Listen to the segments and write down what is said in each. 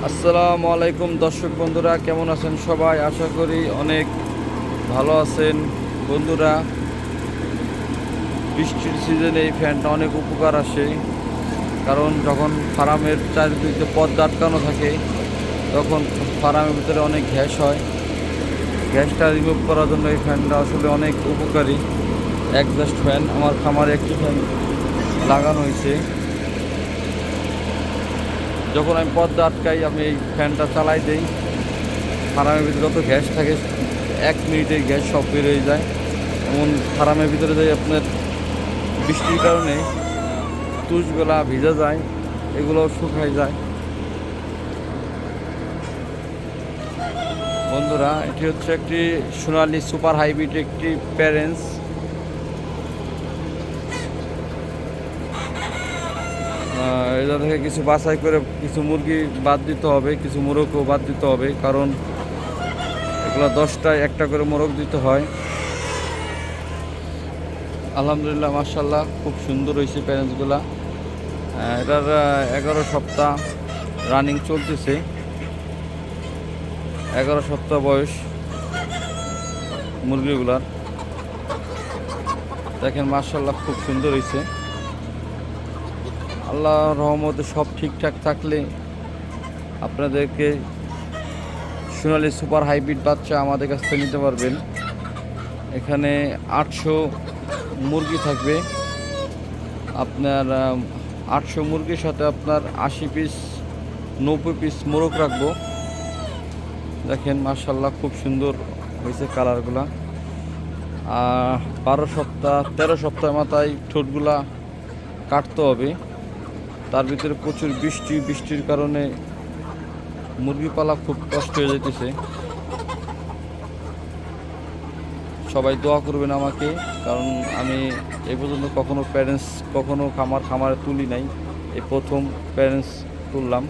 আসসালামু আলাইকুম দর্শক বন্ধুরা, কেমন আছেন সবাই? আশা করি অনেক ভালো আছেন। বন্ধুরা, বৃষ্টির সিজনে এই ফ্যানটা অনেক উপকার আসে, কারণ যখন ফার্মের চারিদিকে পর্দা আটকানো থাকে তখন ফার্মের ভিতরে অনেক গ্যাস হয়। গ্যাসটা রিমুভ করার জন্য এই ফ্যানটা আসলে অনেক উপকারী। একজাস্ট ফ্যান আমার খামারে একটি ফ্যান লাগানো হয়েছে। যখন আমি পর্দা আটকাই আমি এই ফ্যানটা চালাই দিই। ফার্মের ভিতরে যত গ্যাস থাকে 1 মিনিটেই গ্যাস সব বের হয়ে যায়। এমন ফার্মের ভিতরে যাই আপনার বৃষ্টির কারণে তুষগুলা ভিজে যায়, এগুলো শুকায় যায়। বন্ধুরা, এটি হচ্ছে একটি সোনালী সুপার হাইব্রিড একটি প্যারেন্টস। এটা থেকে কিছু বাছাই করে কিছু মুরগি বাদ দিতে হবে, কিছু মোরগও বাদ দিতে হবে, কারণ এগুলো 10টায় একটা করে মোরগ দিতে হয়। আলহামদুলিল্লাহ, মাশাআল্লাহ, খুব সুন্দর হয়েছে প্যারেন্টসগুলা। এটার 11 সপ্তাহ রানিং চলতেছে, 11 সপ্তাহ বয়স মুরগিগুলার। দেখেন, মাশাআল্লাহ, খুব সুন্দর হয়েছে। আল্লাহর রহমতে সব ঠিকঠাক থাকলে আপনাদেরকে সোনালী সুপার হাইব্রিড বাচ্চা আমাদের কাছ থেকে নিতে পারবেন। এখানে 800 মুরগি থাকবে। আপনার 800 মুরগির সাথে আপনার 80 পিস 90 পিস মোরগ রাখবো। দেখেন, মাশাআল্লাহ, খুব সুন্দর হয়েছে কালারগুলা। 12 সপ্তাহ 13 সপ্তাহ মাথায় ঠোঁটগুলা কাটতে হবে। তার ভিতরে প্রচুর বৃষ্টির কারণে মুরগি পালা খুব কষ্ট হয়ে যেতেছে। সবাই দোয়া করবেন আমাকে, কারণ আমি এই পর্যন্ত কখনো খামারে তুলি নাই, এই প্রথম প্যারেন্টস তুললাম।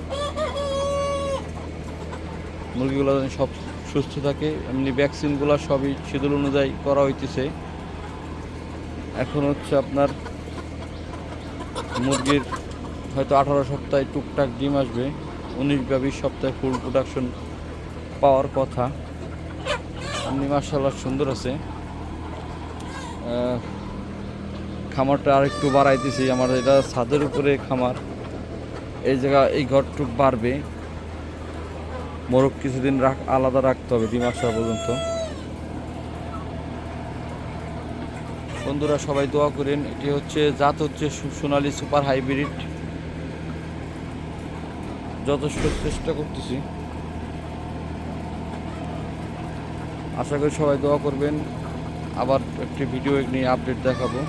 মুরগিগুলো যেন সব সুস্থ থাকে, এমনি ভ্যাকসিনগুলো সবই শিডিউল অনুযায়ী করা হইতেছে। এখন হচ্ছে আপনার মুরগির হয়তো 18 সপ্তাহে টুকটাক ডিম আসবে, 19 বা 20 সপ্তাহে ফুল প্রোডাকশন পাওয়ার কথা। আপনি মাশাআল্লাহ সুন্দর আছে। খামারটা আর একটু বাড়াইতেছি। আমার এটা ছাদের উপরে খামার, এই জায়গা এই ঘরটুক বাড়বে। মোরগ কিছুদিন আলাদা রাখতে হবে ডিম আসা পর্যন্ত। বন্ধুরা, সবাই দোয়া করেন। এটি হচ্ছে জাত হচ্ছে সোনালী সুপার হাইব্রিড। যথেষ্ট চেষ্টা করতেছি, আশা করি সবাই দোয়া করবেন। আবার একটি ভিডিও নিয়ে আপডেট দেখাবো।